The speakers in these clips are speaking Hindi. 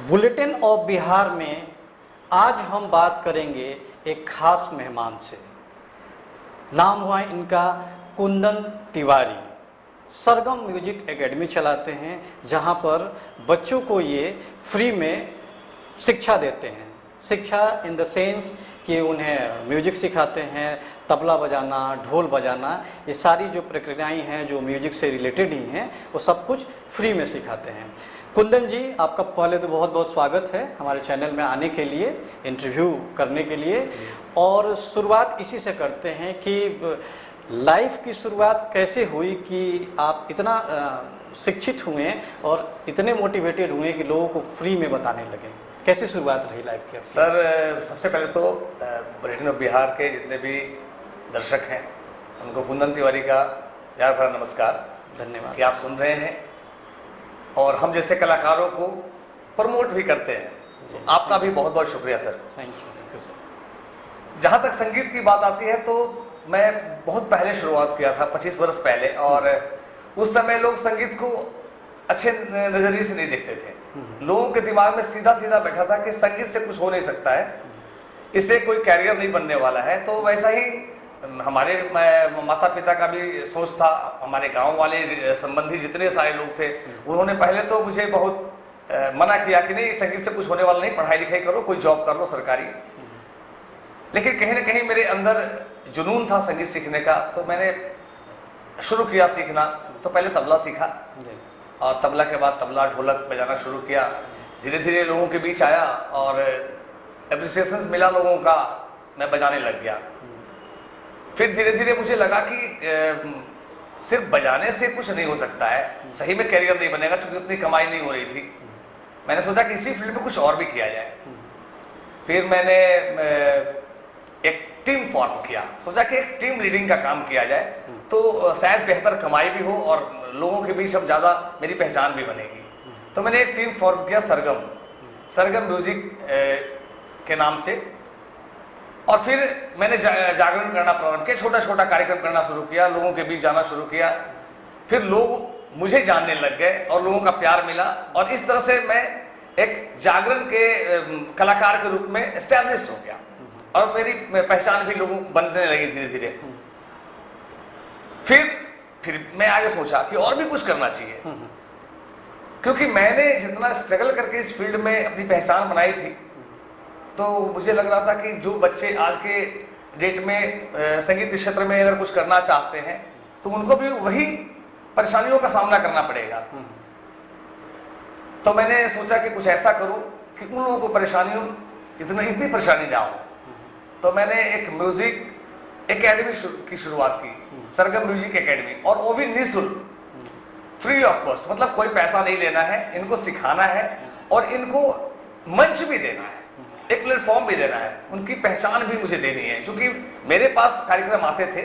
बुलेटिन ऑफ बिहार में आज हम बात करेंगे एक खास मेहमान से। नाम हुआ इनका कुंदन तिवारी। सरगम म्यूजिक एकेडमी चलाते हैं, जहां पर बच्चों को ये फ्री में शिक्षा देते हैं। शिक्षा इन द सेंस कि उन्हें म्यूजिक सिखाते हैं, तबला बजाना, ढोल बजाना, ये सारी जो प्रक्रियाएं हैं जो म्यूजिक से रिलेटेड ही हैं, वो सब कुछ फ्री में सिखाते हैं। कुंदन जी, आपका पहले तो बहुत बहुत स्वागत है हमारे चैनल में आने के लिए, इंटरव्यू करने के लिए। और शुरुआत इसी से करते हैं कि लाइफ की शुरुआत कैसे हुई कि आप इतना शिक्षित हुए और इतने मोटिवेटेड हुए कि लोगों को फ्री में बताने लगे। कैसे शुरुआत रही लाइफ की? सर, सबसे पहले तो बुलेटिन ऑफ बिहार के जितने भी दर्शक हैं उनको कुंदन तिवारी का प्यार भरा नमस्कार। धन्यवाद कि आप सुन रहे हैं और हम जैसे कलाकारों को प्रमोट भी करते हैं, तो आपका भी बहुत बहुत शुक्रिया सर। Thank you sir. जहाँ तक संगीत की बात आती है तो मैं बहुत पहले शुरुआत किया था, 25 वर्ष पहले, और उस समय लोग संगीत को अच्छे नज़रिए से नहीं देखते थे। लोगों के दिमाग में सीधा सीधा बैठा था कि संगीत से कुछ हो नहीं सकता है, इससे कोई कैरियर नहीं बनने वाला है। तो वैसा ही हमारे माता पिता का भी सोच था, हमारे गांव वाले संबंधी जितने सारे लोग थे, उन्होंने पहले तो मुझे बहुत मना किया कि नहीं, संगीत से कुछ होने वाला नहीं, पढ़ाई लिखाई करो, कोई जॉब कर लो सरकारी। लेकिन कहीं ना कहीं मेरे अंदर जुनून था संगीत सीखने का, तो मैंने शुरू किया सीखना। तो पहले तबला सीखा और तबला के बाद तबला ढोलक बजाना शुरू किया। धीरे धीरे लोगों के बीच आया और एप्रिसिएशन मिला लोगों का, मैं बजाने लग गया। फिर धीरे धीरे मुझे लगा कि सिर्फ बजाने से कुछ नहीं हो सकता है, सही में कैरियर नहीं बनेगा, क्योंकि उतनी कमाई नहीं हो रही थी। मैंने सोचा कि इसी फील्ड में कुछ और भी किया जाए। फिर मैंने एक टीम फॉर्म किया, सोचा कि एक टीम लीडिंग का काम किया जाए तो शायद बेहतर कमाई भी हो और लोगों के बीच अब ज़्यादा मेरी पहचान भी बनेगी। तो मैंने एक टीम फॉर्म किया सरगम म्यूजिक के नाम से। और फिर मैंने जागरण करना प्रारंभ किया, छोटा छोटा कार्यक्रम करना शुरू किया, लोगों के बीच जाना शुरू किया। फिर लोग मुझे जानने लग गए और लोगों का प्यार मिला, और इस तरह से मैं एक जागरण के कलाकार के रूप में एस्टैब्लिश हो गया और मेरी पहचान भी लोगों बनने लगी धीरे धीरे। फिर मैं आगे सोचा कि और भी कुछ करना चाहिए, क्योंकि मैंने जितना स्ट्रगल करके इस फील्ड में अपनी पहचान बनाई थी, तो मुझे लग रहा था कि जो बच्चे आज के डेट में संगीत के क्षेत्र में अगर कुछ करना चाहते हैं तो उनको भी वही परेशानियों का सामना करना पड़ेगा। तो मैंने सोचा कि कुछ ऐसा करूं कि उन लोगों को परेशानियों इतनी परेशानी ना हो। तो मैंने एक म्यूजिक एकेडमी की शुरुआत की, सरगम म्यूजिक एकेडमी, और वो भी निःशुल्क, फ्री ऑफ कॉस्ट। मतलब कोई पैसा नहीं लेना है, इनको सिखाना है और इनको मंच भी देना है, एक प्लेटफॉर्म भी देना है, उनकी पहचान भी मुझे देनी है। क्योंकि मेरे पास कार्यक्रम आते थे,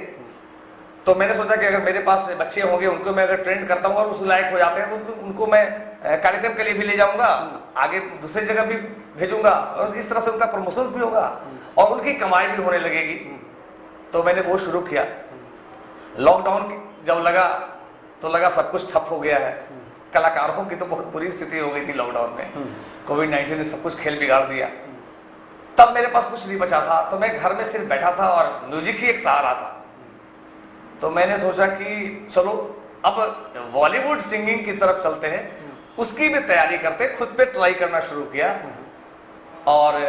तो मैंने सोचा कि अगर मेरे पास बच्चे होंगे, उनको मैं अगर ट्रेंड करता हूँ और उस लायक हो जाते हैं तो उनको मैं कार्यक्रम के लिए भी ले जाऊंगा, आगे दूसरी जगह भी भेजूंगा, और इस तरह से उनका प्रमोशंस भी होगा और उनकी कमाई भी होने लगेगी। तो मैंने वो शुरू किया। लॉकडाउन जब लगा तो लगा सब कुछ ठप हो गया है। कलाकारों की तो बहुत बुरी स्थिति हो गई थी लॉकडाउन में, कोविड-19 ने सब कुछ खेल बिगाड़ दिया। तब मेरे पास कुछ नहीं बचा था, तो मैं घर में सिर्फ बैठा था और म्यूजिक ही एक सहारा था। तो मैंने सोचा कि चलो अब बॉलीवुड सिंगिंग की तरफ चलते हैं, उसकी भी तैयारी करते, खुद पे ट्राई करना शुरू किया। और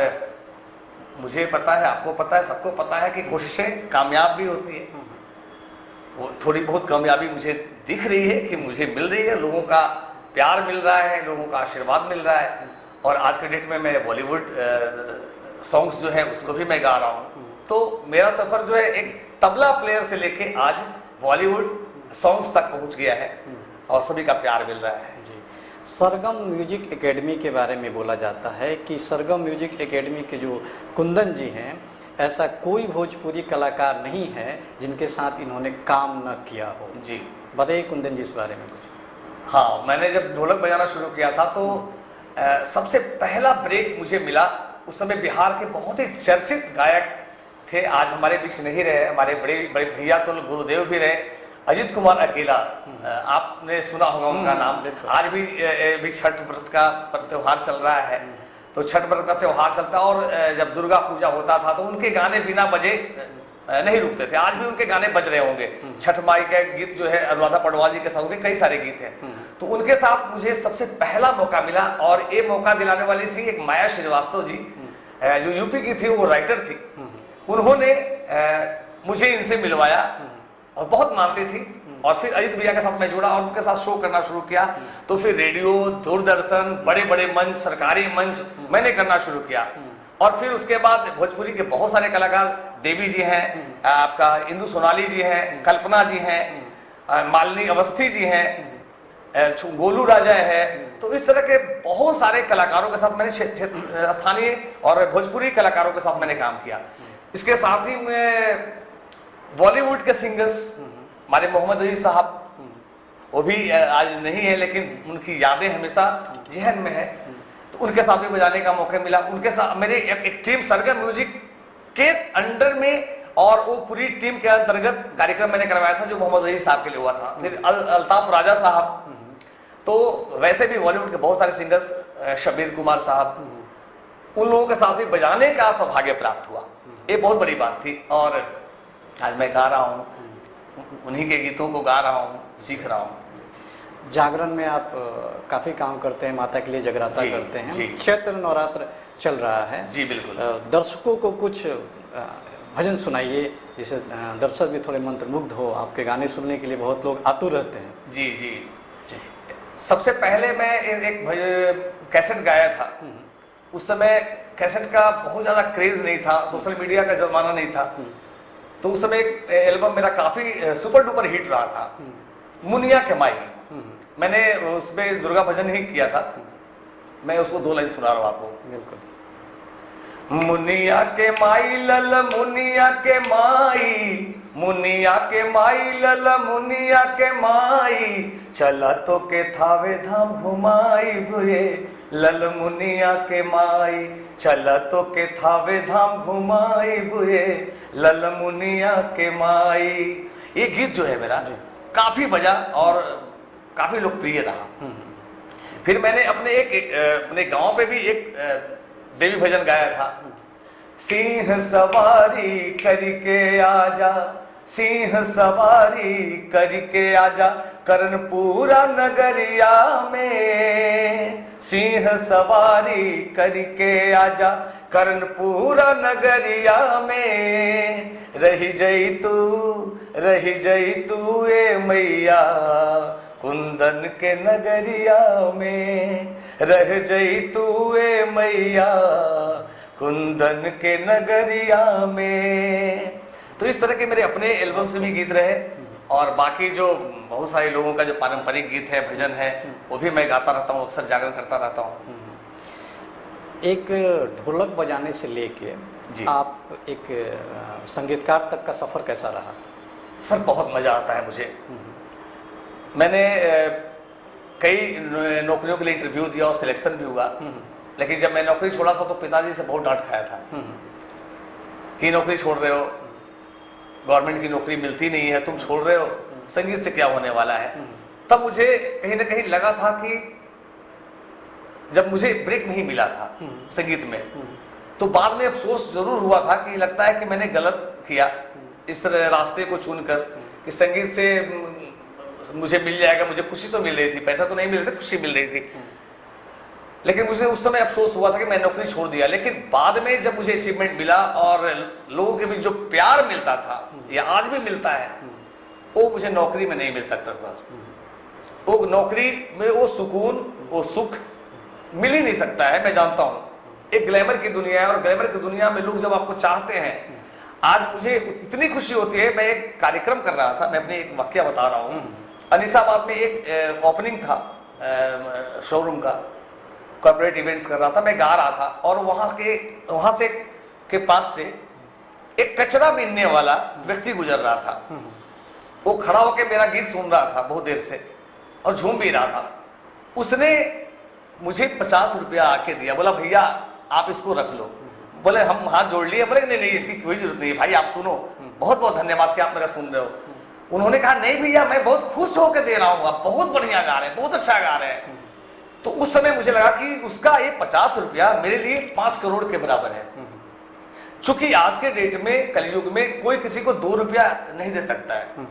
मुझे पता है, आपको पता है, सबको पता है कि कोशिशें कामयाब भी होती है। वो थोड़ी बहुत कामयाबी मुझे दिख रही है कि मुझे मिल रही है, लोगों का प्यार मिल रहा है, लोगों का आशीर्वाद मिल रहा है। और आज के डेट में मैं बॉलीवुड सॉन्ग्स जो है उसको भी मैं गा रहा हूँ। तो मेरा सफ़र जो है एक तबला प्लेयर से लेके आज बॉलीवुड सॉन्ग्स तक पहुँच गया है और सभी का प्यार मिल रहा है। सरगम म्यूजिक एकेडमी के बारे में बोला जाता है कि सरगम म्यूजिक एकेडमी के जो कुंदन जी हैं, ऐसा कोई भोजपुरी कलाकार नहीं है जिनके साथ इन्होंने काम न किया हो। जी बताइए कुंदन जी इस बारे में कुछ। हाँ, मैंने जब ढोलक बजाना शुरू किया था तो सबसे पहला ब्रेक मुझे मिला। उस समय बिहार के बहुत ही चर्चित गायक थे, आज हमारे बीच नहीं रहे, हमारे बड़े बड़े भैया तो गुरुदेव भी रहे, अजीत कुमार अकेला, आपने सुना होगा उनका नाम। आज भी छठ व्रत का त्योहार चल रहा है, तो छठ व्रत का त्योहार चलता है और जब दुर्गा पूजा होता था तो उनके गाने बिना बजे नहीं रुकते थे। आज भी उनके गाने बज रहे होंगे। छठ माई के गीत जो है अनुराधा पौडवाल जी के साथ, उनके कई सारे गीत हैं। तो उनके साथ मुझे सबसे पहला मौका मिला, और ये मौका दिलाने वाली थी एक माया श्रीवास्तव जी, जो यूपी की थी, वो राइटर थी। उन्होंने मुझे इनसे मिलवाया और बहुत मानती थी। और फिर अजीत भैया के साथ मैं जुड़ा और उनके साथ शो करना शुरू किया। तो फिर रेडियो, दूरदर्शन, बड़े बड़े मंच, सरकारी मंच मैंने करना शुरू किया। और फिर उसके बाद भोजपुरी के बहुत सारे कलाकार, देवी जी हैं, आपका इंदु सोनाली जी हैं, कल्पना जी हैं, मालिनी अवस्थी जी हैं, गोलू राजा है। तो इस तरह के बहुत सारे कलाकारों के साथ मैंने स्थानीय और भोजपुरी कलाकारों के साथ मैंने काम किया। इसके साथ ही मैं बॉलीवुड के सिंगर्स, हमारे मोहम्मद अली साहब, वो भी आज नहीं है लेकिन उनकी यादें हमेशा जहन में है, तो उनके साथ भी बजाने का मौका मिला। उनके साथ मेरे एक टीम सरगम म्यूजिक के अंडर में, और वो पूरी टीम के अंतर्गत कार्यक्रम मैंने करवाया था जो मोहम्मद अली साहब के लिए हुआ था। फिर अल्ताफ राजा साहब, तो वैसे भी बॉलीवुड के बहुत सारे सिंगर्स, शबीर कुमार साहब, उन लोगों के साथ भी बजाने का सौभाग्य प्राप्त हुआ। ये बहुत बड़ी बात थी। और आज मैं गा रहा हूँ, उन्हीं के गीतों को गा रहा हूँ, सीख रहा हूँ। जागरण में आप काफ़ी काम करते हैं, माता के लिए जगराता करते हैं। चैत्र नवरात्र चल रहा है जी, बिल्कुल। दर्शकों को कुछ भजन सुनाइए, जिससे दर्शक भी थोड़े मंत्रमुग्ध हो। आपके गाने सुनने के लिए बहुत लोग आतुर रहते हैं। जी जी जी। सबसे पहले मैं एक कैसेट गाया था। उस समय कैसेट का बहुत ज़्यादा क्रेज नहीं था, सोशल मीडिया का जमाना नहीं था। तो उस समय एक एल्बम मेरा काफ़ी सुपर डुपर हिट रहा था, मुनिया के माई। मैंने उसमें दुर्गा भजन ही किया था। मैं उसको 2 लाइन सुना रहा हूँ आपको। बिल्कुल। मुनिया के माई लल मुनिया के माई, मुनिया के माई लल मुनिया के माई, चला तो के थावे धाम घुमाई बुए लल मुनिया के माई, चला तो के थावे धाम घुमाई बुए लल मुनिया के माई। ये गीत जो है मेरा काफी बजा और काफी लोकप्रिय रहा। फिर मैंने अपने गांव पे भी एक देवी भजन गाया था। सिंह सवारी करके आजा, सिंह सवारी करके आजा, कर्णपुरा नगरिया में, सिंह सवारी करके आजा, कर्णपुरा नगरिया में, रही जई तू ए मैया, कुंदन के नगरिया में, रह जई तू ए मैया, कुंदन के नगरिया में। तो इस तरह के मेरे अपने एल्बम से भी गीत रहे, और बाकी जो बहुत सारे लोगों का जो पारंपरिक गीत है, भजन है, वो भी मैं गाता रहता हूँ, अक्सर जागरण करता रहता हूँ। एक ढोलक बजाने से लेके आप एक संगीतकार तक का सफ़र कैसा रहा? सर बहुत मज़ा आता है मुझे। मैंने कई नौकरियों के लिए इंटरव्यू दिया और सिलेक्शन भी हुआ, लेकिन जब मैं नौकरी छोड़ा था तो पिताजी से बहुत डांट खाया था कि नौकरी छोड़ रहे हो, गवर्नमेंट की नौकरी मिलती नहीं है, तुम छोड़ रहे हो, संगीत से क्या होने वाला है। तब मुझे कहीं ना कहीं लगा था कि जब मुझे ब्रेक नहीं मिला था संगीत में, तो बाद में अफसोस जरूर हुआ था कि लगता है कि मैंने गलत किया इस रास्ते को चुनकर, कि संगीत से मुझे मिल जाएगा, मुझे खुशी तो मिल रही थी, पैसा तो नहीं मिल रहा था, खुशी मिल रही थी। लेकिन मुझे उस समय अफसोस हुआ था कि मैं नौकरी छोड़ दिया। लेकिन बाद में जब मुझे अचीवमेंट मिला और लोगों के बीच जो प्यार मिलता था, या आज भी मिलता है, वो मुझे नौकरी में नहीं मिल सकता सर। वो नौकरी में वो सुकून, वो सुख मिल ही नहीं सकता है। मैं जानता हूँ एक ग्लैमर की दुनिया है, और ग्लैमर की दुनिया में लोग जब आपको चाहते हैं, आज मुझे इतनी खुशी होती है। मैं एक कार्यक्रम कर रहा था, मैं अपनी एक वाकया बता रहा हूँ। अनीसाबाद में एक ओपनिंग था शोरूम का, कॉर्पोरेट इवेंट्स कर रहा था, मैं गा रहा था, और वहां से के पास से एक कचरा बीनने वाला व्यक्ति गुजर रहा था। वो खड़ा होकर मेरा गीत सुन रहा था बहुत देर से और झूम भी रहा था। उसने मुझे 50 रुपया आके दिया, बोला भैया आप इसको रख लो। बोले हम हाथ जोड़ लिए, बोले नहीं इसकी कोई जरूरत नहीं भाई, आप सुनो, बहुत बहुत धन्यवाद कि आप मेरा सुन रहे हो। उन्होंने कहा नहीं भैया मैं बहुत खुश होकर दे रहा हूँ, आप बहुत बढ़िया गा रहे हैं, बहुत अच्छा गा रहे हैं। तो उस समय मुझे लगा कि उसका ये 50 रुपया मेरे लिए 5 करोड़ के बराबर है। चूंकि आज के डेट में कलयुग में कोई किसी को 2 रुपया नहीं दे सकता है,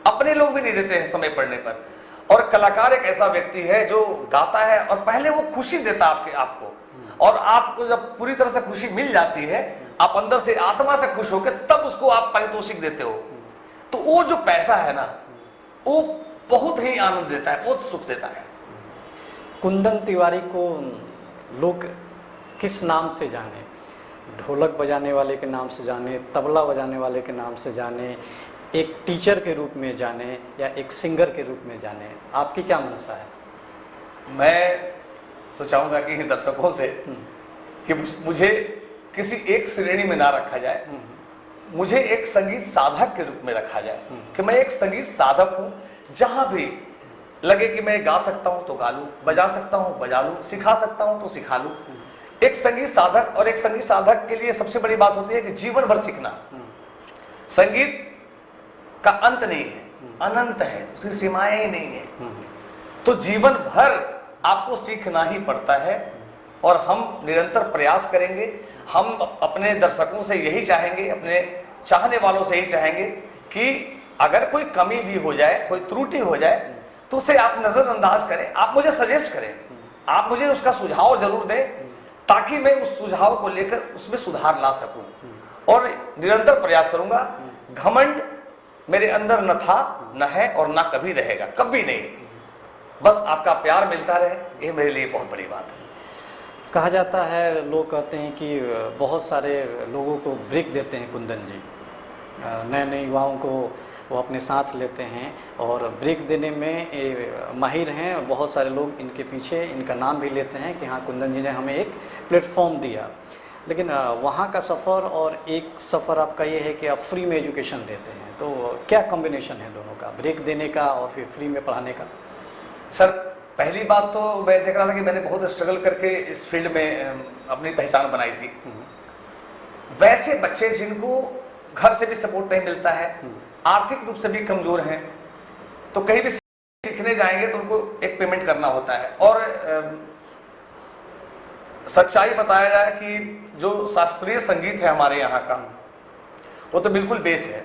अपने लोग भी नहीं देते हैं समय पड़ने पर। और कलाकार एक ऐसा व्यक्ति है जो गाता है और पहले वो खुशी देता आपको, और आपको जब पूरी तरह से खुशी मिल जाती है, आप अंदर से आत्मा से खुश होकर तब उसको आप पारितोषिक देते हो, तो वो जो पैसा है ना, वो बहुत ही आनंद देता है, बहुत सुख देता है। कुंदन तिवारी को लोग किस नाम से जाने? ढोलक बजाने वाले के नाम से जाने, तबला बजाने वाले के नाम से जाने, एक टीचर के रूप में जाने, या एक सिंगर के रूप में जाने? आपकी क्या मंशा है? मैं तो चाहूंगा कि दर्शकों से कि मुझे किसी एक श्रेणी में ना रखा जाए, मुझे एक संगीत साधक के रूप में रखा जाए कि मैं एक संगीत साधक हूं। जहां भी लगे कि मैं गा सकता हूं तो गा लूं, बजा सकता हूं बजा लूं, सिखा सकता हूं तो सिखा लूं। एक संगीत साधक, और एक संगीत साधक के लिए सबसे बड़ी बात होती है कि जीवन भर सीखना। संगीत का अंत नहीं है, अनंत है, उसकी सीमाएं ही नहीं है। तो जीवन भर आपको सीखना ही पड़ता है, और हम निरंतर प्रयास करेंगे। हम अपने दर्शकों से यही चाहेंगे, अपने चाहने वालों से यही चाहेंगे कि अगर कोई कमी भी हो जाए, कोई त्रुटि हो जाए, तो उसे आप नजरअंदाज करें, आप मुझे सजेस्ट करें, आप मुझे उसका सुझाव जरूर दें, ताकि मैं उस सुझाव को लेकर उसमें सुधार ला सकूं। और निरंतर प्रयास करूंगा। घमंड मेरे अंदर न था, न है, और ना कभी रहेगा, कभी नहीं। बस आपका प्यार मिलता रहे, ये मेरे लिए बहुत बड़ी बात है। कहा जाता है, लोग कहते हैं कि बहुत सारे लोगों को ब्रेक देते हैं कुंदन जी, नए नए युवाओं को वो अपने साथ लेते हैं और ब्रेक देने में माहिर हैं। बहुत सारे लोग इनके पीछे इनका नाम भी लेते हैं कि हाँ, कुंदन जी ने हमें एक प्लेटफॉर्म दिया। लेकिन वहाँ का सफ़र और एक सफ़र आपका ये है कि आप फ्री में एजुकेशन देते हैं, तो क्या कॉम्बिनेशन है दोनों का, ब्रेक देने का और फिर फ्री में पढ़ाने का? सर, पहली बात तो मैं देख रहा था कि मैंने बहुत स्ट्रगल करके इस फील्ड में अपनी पहचान बनाई थी। वैसे बच्चे जिनको घर से भी सपोर्ट नहीं मिलता है, आर्थिक रूप से भी कमजोर हैं, तो कहीं भी सीखने जाएंगे तो उनको एक पेमेंट करना होता है। और सच्चाई बताया जाए कि जो शास्त्रीय संगीत है हमारे यहाँ का, वो तो बिल्कुल बेस है,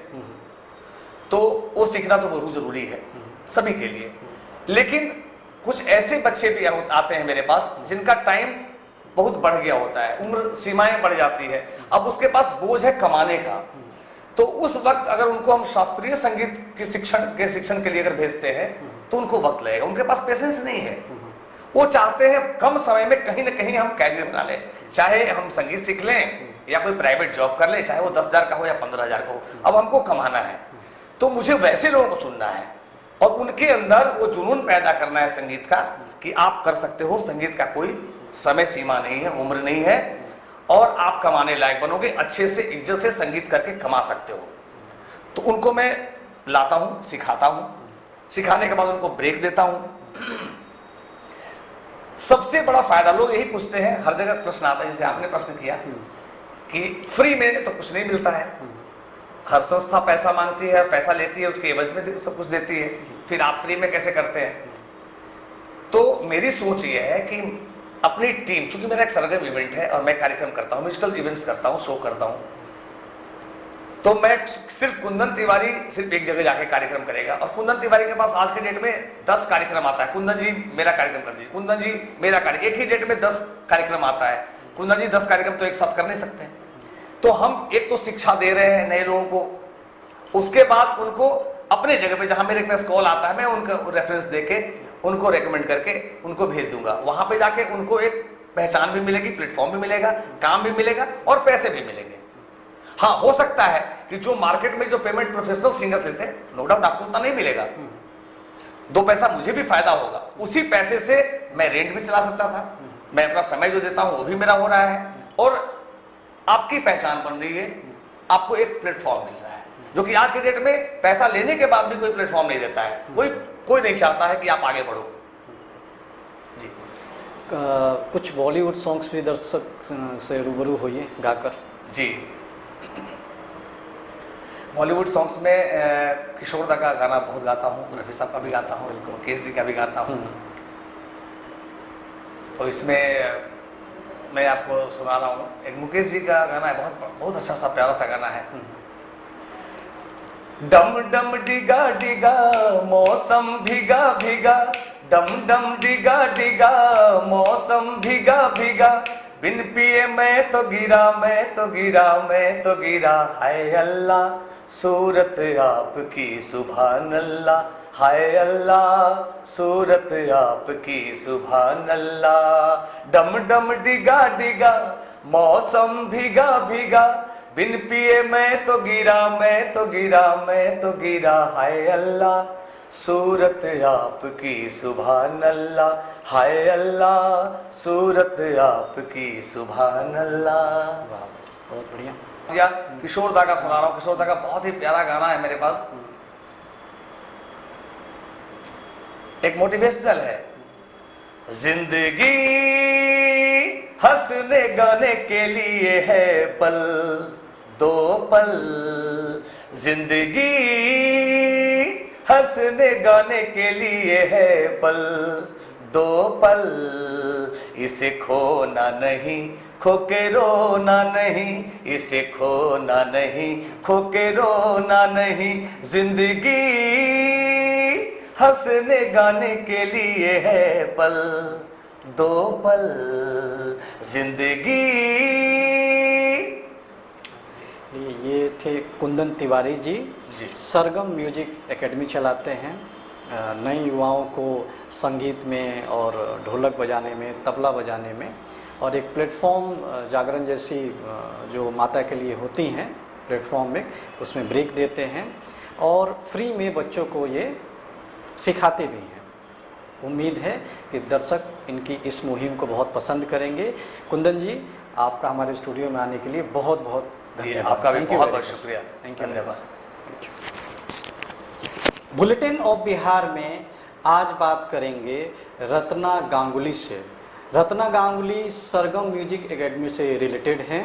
तो वो सीखना तो बहुत जरूरी है सभी के लिए। लेकिन कुछ ऐसे बच्चे भी आते हैं मेरे पास जिनका टाइम बहुत बढ़ गया होता है, उम्र सीमाएं बढ़ जाती है, अब उसके पास बोझ है कमाने का। तो उस वक्त अगर उनको हम शास्त्रीय संगीत की शिक्षण के लिए अगर भेजते हैं तो उनको वक्त लगेगा, उनके पास पेशेंस नहीं है। वो चाहते हैं कम समय में कहीं ना कहीं हम कैरियर बना लें, चाहे हम संगीत सीख लें या कोई प्राइवेट जॉब कर ले, चाहे वो 10,000 का हो या 15,000 का हो, अब हमको कमाना है। तो मुझे वैसे लोगों को चुनना है और उनके अंदर वो जुनून पैदा करना है संगीत का कि आप कर सकते हो, संगीत का कोई समय सीमा नहीं है, उम्र नहीं है, और आप कमाने लायक बनोगे, अच्छे से इज्जत से संगीत करके कमा सकते हो। तो उनको मैं लाता हूं, सिखाता हूं, सिखाने के बाद उनको ब्रेक देता हूं। सबसे बड़ा फायदा, लोग यही पूछते हैं, हर जगह प्रश्न आता है, जैसे आपने प्रश्न किया कि फ्री में तो कुछ नहीं मिलता है, हर संस्था पैसा मांगती है, पैसा लेती है, उसके एवज में सब कुछ देती है, फिर आप फ्री में कैसे करते हैं? तो मेरी सोच ये है कि अपनी टीम, चूंकि मेरा एक सरगम इवेंट है और मैं कार्यक्रम करता हूं, म्यूजिकल इवेंट्स करता हूं, शो करता हूं, तो मैं सिर्फ कुंदन तिवारी सिर्फ एक जगह जाके कार्यक्रम करेगा, और कुंदन तिवारी के पास आज के डेट में 10 कार्यक्रम आता है, कुंदन जी मेरा कार्यक्रम कर दीजिए, कुंदन जी मेरा एक ही डेट में 10 कार्यक्रम आता है, कुंदन जी 10 कार्यक्रम तो एक साथ कर नहीं सकते। तो हम एक तो शिक्षा दे रहे हैं नए लोगों को, उसके बाद उनको अपने जगह पे जहां मेरे पास कॉल आता है, मैं उनका रेफरेंस देके उनको रेकमेंड करके उनको भेज दूंगा, वहां पे जाके उनको एक पहचान भी मिलेगी, प्लेटफॉर्म भी मिलेगा, काम भी मिलेगा और पैसे भी मिलेंगे। हाँ, हो सकता है कि जो मार्केट में जो पेमेंट प्रोफेशनल सिंगर्स लेते हैं, नो डाउट आपको उतना नहीं मिलेगा, 2 पैसा मुझे भी फायदा होगा, उसी पैसे से मैं रेंट भी चला सकता था, मैं अपना समय जो देता हूं वो भी मेरा हो रहा है, और आपकी पहचान बन रही है, आपको एक प्लेटफॉर्म मिल रहा है, जो कि आज के डेट में पैसा लेने के बाद भी कोई प्लेटफॉर्म नहीं देता है, कोई नहीं चाहता है कि आप आगे बढ़ो। जी, कुछ बॉलीवुड सॉन्ग्स भी दर्शक से रूबरू होइए गाकर। जी, बॉलीवुड सॉन्ग्स में किशोर दा का गाना बहुत गाता हूँ, रफी साहब का भी गाता हूँ, मुकेश जी का भी गाता हूँ। तो इसमें मैं आपको सुना रहा हूँ, एक मुकेश जी का गाना है, बहुत बहुत अच्छा सा प्यारा सा गाना है। डम डम डिगा डिगा मौसम भीगा भीगा, डम डम डिगा डिगा मौसम भीगा भीगा, बिन पिए मैं तो गिरा मैं तो गिरा मैं तो गिरा, हाय अल्लाह सूरत आपकी सुभान अल्लाह, हाय अल्लाह सूरत आपकी सुभान अल्लाह। डम डम डिगा डिगा मौसम भीगा भीगा, बिन पिए मैं तो गिरा मैं तो गिरा मैं तो गिरा, हाय अल्लाह सूरत आपकी सुभान अल्लाह, हाय अल्लाह सूरत आपकी सुभान अल्लाह। वाह, बहुत बढ़िया। या किशोर दा का सुना रहा हूँ, किशोर दा का बहुत ही प्यारा गाना है मेरे पास, एक मोटिवेशनल है। जिंदगी हंसने गाने के लिए है पल दो पल, जिंदगी हंसने गाने के लिए है पल दो पल, इसे खोना नहीं खो के रोना नहीं, इसे खोना नहीं खो के रोना नहीं, जिंदगी हंसने गाने के लिए है पल दो पल, जिंदगी। ये थे कुंदन तिवारी जी, जी। सरगम म्यूजिक एकेडमी चलाते हैं। नए युवाओं को संगीत में और ढोलक बजाने में, तबला बजाने में, और एक प्लेटफॉर्म जागरण जैसी जो माता के लिए होती हैं प्लेटफॉर्म में, उसमें ब्रेक देते हैं और फ्री में बच्चों को ये सिखाते भी हैं। उम्मीद है कि दर्शक इनकी इस मुहिम को बहुत पसंद करेंगे। कुंदन जी, आपका हमारे स्टूडियो में आने के लिए बहुत बहुत धन्यवाद। आपका भी Thank you बहुत very बहुत much. शुक्रिया, Thank you very धन्यवाद। much. बुलेटिन ऑफ बिहार में आज बात करेंगे रत्ना गांगुली से। रत्ना गांगुली सरगम म्यूजिक एकेडमी से रिलेटेड हैं।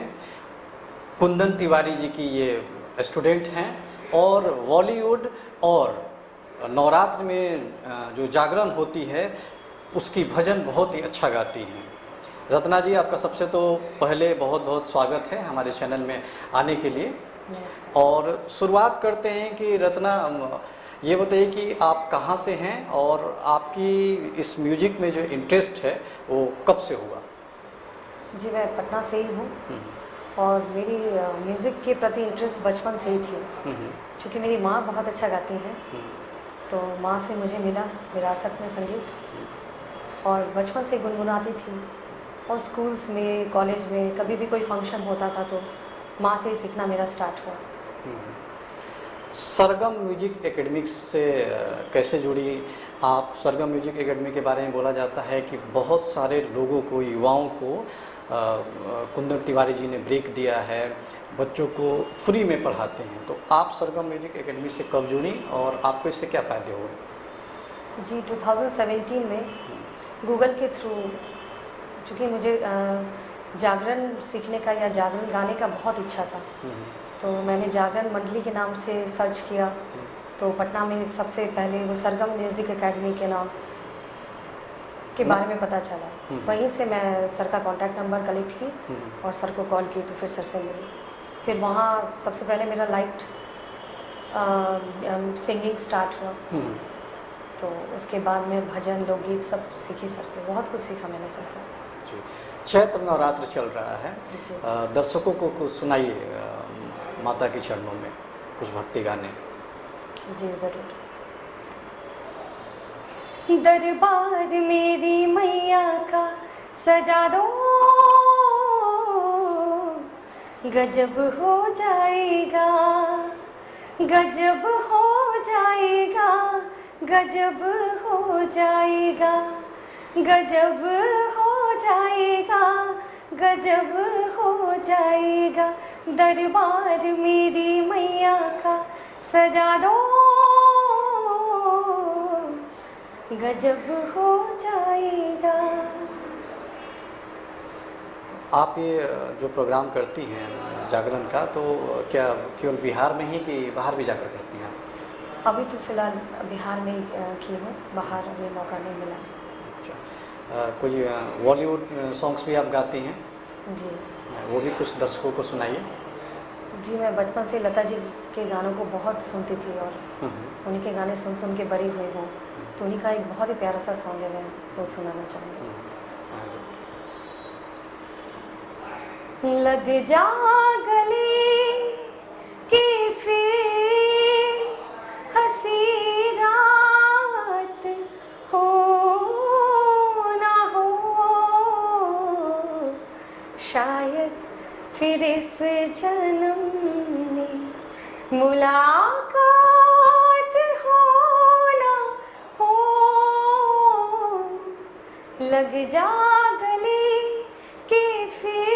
कुंदन तिवारी जी की ये स्टूडेंट हैं और बॉलीवुड और नवरात्र में जो जागरण होती है उसकी भजन बहुत ही अच्छा गाती हैं। रत्ना जी, आपका सबसे तो पहले बहुत बहुत स्वागत है हमारे चैनल में आने के लिए। और शुरुआत करते हैं कि रत्ना, ये बताइए कि आप कहाँ से हैं और आपकी इस म्यूजिक में जो इंटरेस्ट है वो कब से हुआ? जी, मैं पटना से ही हूँ और मेरी म्यूज़िक के प्रति इंटरेस्ट बचपन से ही थी, क्योंकि मेरी माँ बहुत अच्छा गाती हैं, तो माँ से मुझे मिला विरासत में संगीत, और बचपन से गुनगुनाती थी। और स्कूल्स में, कॉलेज में कभी भी कोई फंक्शन होता था तो माँ से ही सीखना मेरा स्टार्ट हुआ। सरगम म्यूजिक एकेडमी से कैसे जुड़ी आप? सरगम म्यूजिक एकेडमी के बारे में बोला जाता है कि बहुत सारे लोगों को, युवाओं को कुंदन तिवारी जी ने ब्रेक दिया है, बच्चों को फ्री में पढ़ाते हैं। तो आप सरगम म्यूजिक एकेडमी से कब जुड़ी और आपको इससे क्या फ़ायदे हुए? जी, 2017 में गूगल के थ्रू, चूँकि मुझे जागरण सीखने का या जागरण गाने का बहुत इच्छा था, तो मैंने जागरण मंडली के नाम से सर्च किया, तो पटना में सबसे पहले वो सरगम म्यूज़िक एकेडमी के नाम के बारे में पता चला। वहीं से मैं सर का कॉन्टैक्ट नंबर कलेक्ट की और सर को कॉल की, तो फिर सर से मिली। फिर वहाँ सबसे पहले मेरा लाइट सिंगिंग स्टार्ट हुआ, तो उसके बाद मैं भजन, लोकगीत सब सीखी सर से, बहुत कुछ सीखा मैंने सर से। जी, चैत्र नवरात्र चल रहा है, दर्शकों को कुछ सुनाइए माता के चरणों में कुछ भक्ति गाने। जी ज़रूर। दरबार मेरी मैया का सजा दो, गजब हो जाएगा, गजब हो जाएगा, गजब हो जाएगा, गजब हो जाएगा, गजब हो जाएगा। दरबार मेरी मैया का सजा दो, गजब हो जाएगा। आप ये जो प्रोग्राम करती हैं जागरण का, तो क्या केवल बिहार में ही कि बाहर भी जाकर करती हैं? अभी तो फ़िलहाल बिहार में ही की हूँ, बाहर अभी मौका नहीं मिला। अच्छा, कोई बॉलीवुड सॉन्ग्स भी आप गाती हैं? जी वो भी कुछ दर्शकों को सुनाइए। जी, मैं बचपन से लता जी के गानों को बहुत सुनती थी और हम्म, उन्हीं के गाने सुन सुन के बड़ी हुई हूँ। तो उन्हीं का एक बहुत ही प्यारा सा सॉन्ग है, मैं वो सुनाना चाहूँगी। लग जा गले कि फिर हंसी रात हो ना हो, शायद फिर इस जन्म में मुलाकात हो ना हो। लग जा गले कि फिर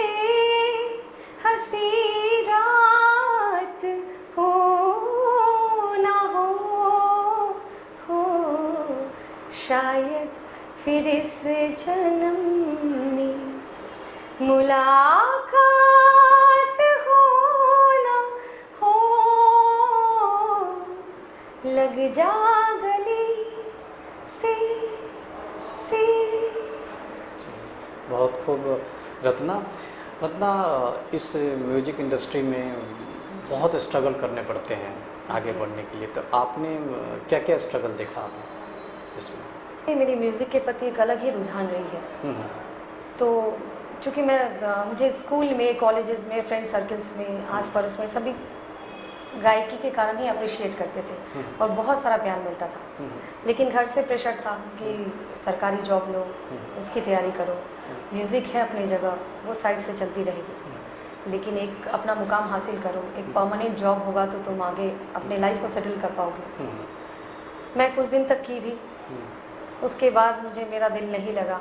हंसी रात हो ना हो, शायद फिर इस जन्म में मुलाकात हो ना हो। लग जा गले से बहुत खूब रत्ना। इस म्यूजिक इंडस्ट्री में बहुत स्ट्रगल करने पड़ते हैं आगे बढ़ने के लिए, तो आपने क्या क्या स्ट्रगल देखा आपने इसमें? मेरी म्यूज़िक के प्रति एक अलग ही रुझान रही है। हम्म, तो चूँकि मुझे स्कूल में, कॉलेजेस में, फ्रेंड सर्कल्स में, आस पड़ोस में सभी गायकी के कारण ही अप्रिशिएट करते थे और बहुत सारा प्यार मिलता था। लेकिन घर से प्रेशर था कि सरकारी जॉब लो, उसकी तैयारी करो, म्यूज़िक है अपनी जगह, वो साइड से चलती रहेगी, लेकिन एक अपना मुकाम हासिल करो, एक परमानेंट जॉब होगा तो तुम आगे अपने लाइफ को सेटल कर पाओगे। मैं कुछ दिन तक की भी, उसके बाद मुझे मेरा दिल नहीं लगा।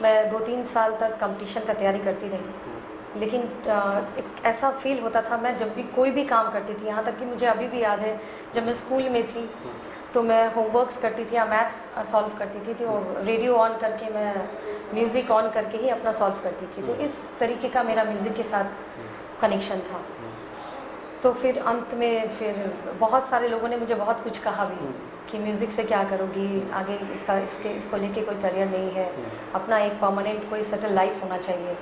मैं 2-3 साल तक कंपटीशन का तैयारी करती रही, लेकिन एक ऐसा फील होता था, मैं जब भी कोई भी काम करती थी, यहाँ तक कि मुझे अभी भी याद है जब मैं स्कूल में थी तो मैं होमवर्क्स करती थी या मैथ्स सॉल्व करती थी, तो रेडियो ऑन करके मैं म्यूज़िक ऑन करके ही अपना सॉल्व करती थी। तो इस तरीके का मेरा म्यूज़िक के साथ कनेक्शन था। तो फिर अंत में फिर बहुत सारे लोगों ने मुझे बहुत कुछ कहा भी कि म्यूज़िक से क्या करोगी आगे, इसको लेके कोई करियर नहीं है, अपना एक परमानेंट कोई सेटल लाइफ होना चाहिए।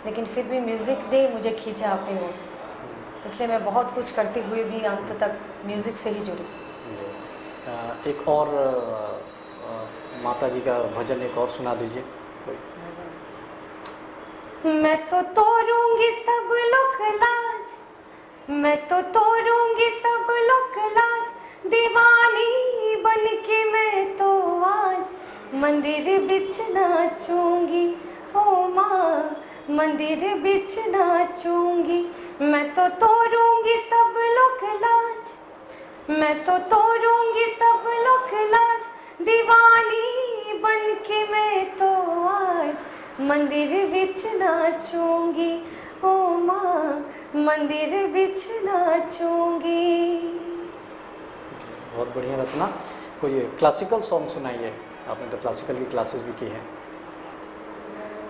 लेकिन फिर भी म्यूज़िक ने मुझे खींचा अपनी ओर, इसलिए मैं बहुत कुछ करते हुए भी अंत तक म्यूज़िक से ही जुड़ी। एक और माता जी का भजन एक और सुना दीजिए कोई। मैं तो तोड़ूंगी सब लोक लाज, मैं तो तोड़ूंगी सब लोक लाज, दीवानी बन के मैं तो आज मंदिर बिच नाचूंगी। ओ माँ, मंदिर बिच नाचूंगी। मैं तो तोड़ूंगी सब लोक लाज, मैं तो तोड़ूंगी सब लोक लाज, दीवानी बन के मैं तो आज मंदिर बिच नाचूंगी। ओ माँ, मंदिर बिच नाचूंगी। बहुत बढ़िया रत्ना। कोई क्लासिकल सॉन्ग सुनाइए, आपने तो क्लासिकल की क्लासेस भी की है।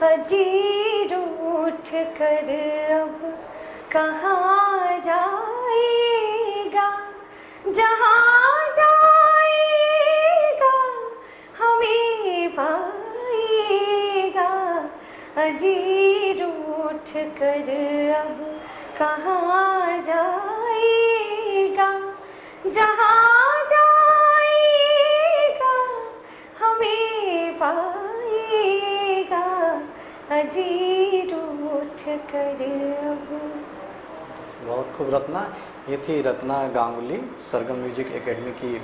अजीर उठ कर अब कहाँ जाएगा, जहाँ जाएगा हमें पाएगा। अजीर उठ कर अब कहाँ जाएगा, जहाँ जाएगा हमें पाएगा। अजीर उठ कर अब। बहुत खूब रत्ना। ये थी रत्ना गांगुली, सरगम म्यूजिक एकेडमी की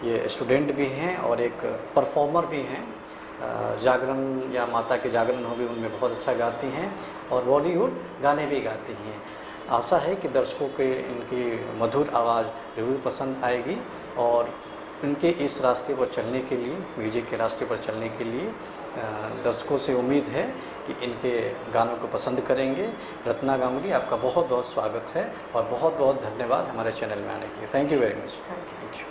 ये स्टूडेंट भी हैं और एक परफॉर्मर भी हैं। जागरण या माता के जागरण हो गए उनमें बहुत अच्छा गाती हैं और बॉलीवुड गाने भी गाती हैं। आशा है कि दर्शकों के इनकी मधुर आवाज़ ज़रूर पसंद आएगी और इनके इस रास्ते पर चलने के लिए, म्यूजिक के रास्ते पर चलने के लिए दर्शकों से उम्मीद है कि इनके गानों को पसंद करेंगे। रत्ना गांगुली, आपका बहुत बहुत स्वागत है और बहुत बहुत धन्यवाद हमारे चैनल में आने के लिए। Thank you very much. Thank you.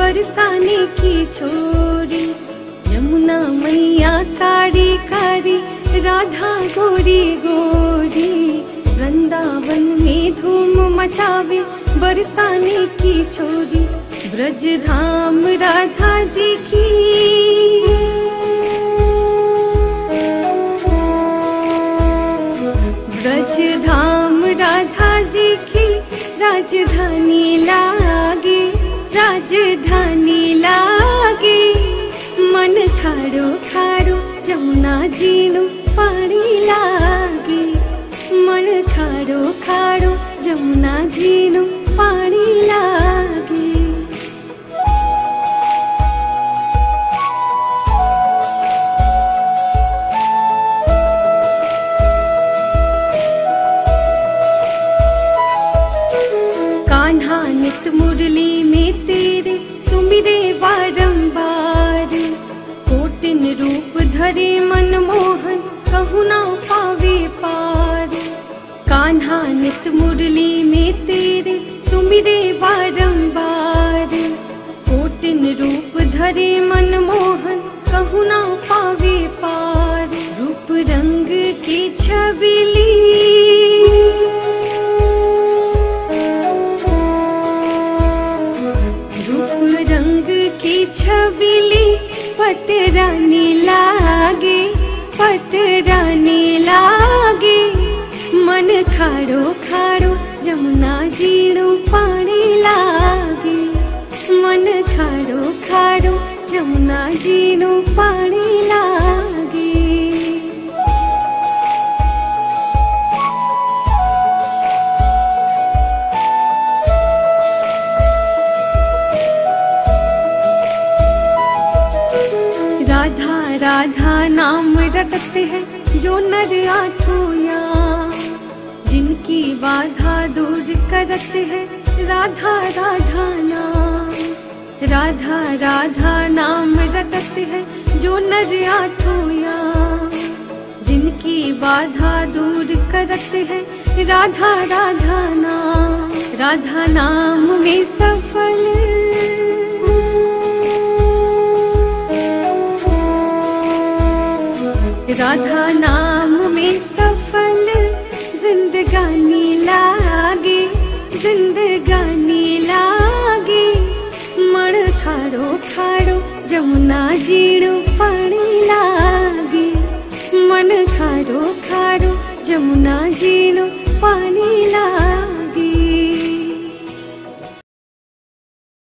बरसाने की छोड़ी, यमुना मैया कारी कारी, राधा गोरी गोरी, वृंदावन में धूम मचावे बरसाने की छोड़ी। ब्रज धाम राधा जी की, ब्रज धाम राधा जी की, राजधानी लागे, राजधानी लागे। मन खाड़ो खाड़ो जमुना जीनु पानी लागे, मन खाड़ो खाड़ो जमुना जीनु पानी लागे। कान्हा नित मुरली में तेरे सुमिरे बारंबार, कोटिन रूप धरे मनमोहन कहु ना पावे पार। कान्हा नित मुरली में तेरे सुमिरे बारंबार, कोटिन रूप धरे मनमोहन कहु ना पावे पार। रूप रंग की छबिली, छबिली पटरानी लागे, पटरानी लागे। मन खाड़ो खाड़ो जमुना जीणो पानी लागे, मन खाड़ो खाड़ो जमुना जीणो पानी लागे। राधा राधा नाम रटते हैं जो नर आठों याम, जिनकी बाधा दूर करते हैं राधा राधा नाम। राधा राधा नाम रटते हैं जो नर आठों याम, जिनकी बाधा दूर करते हैं राधा राधा नाम। राधा नाम में सफल, राधा नाम में सफल जिंदगानी लागे, जिंदगानी लागे। मन खाड़ो खाड़ो जमुना जीणो पानी लागे, मन खाड़ो खाड़ो जमुना जीणो पानी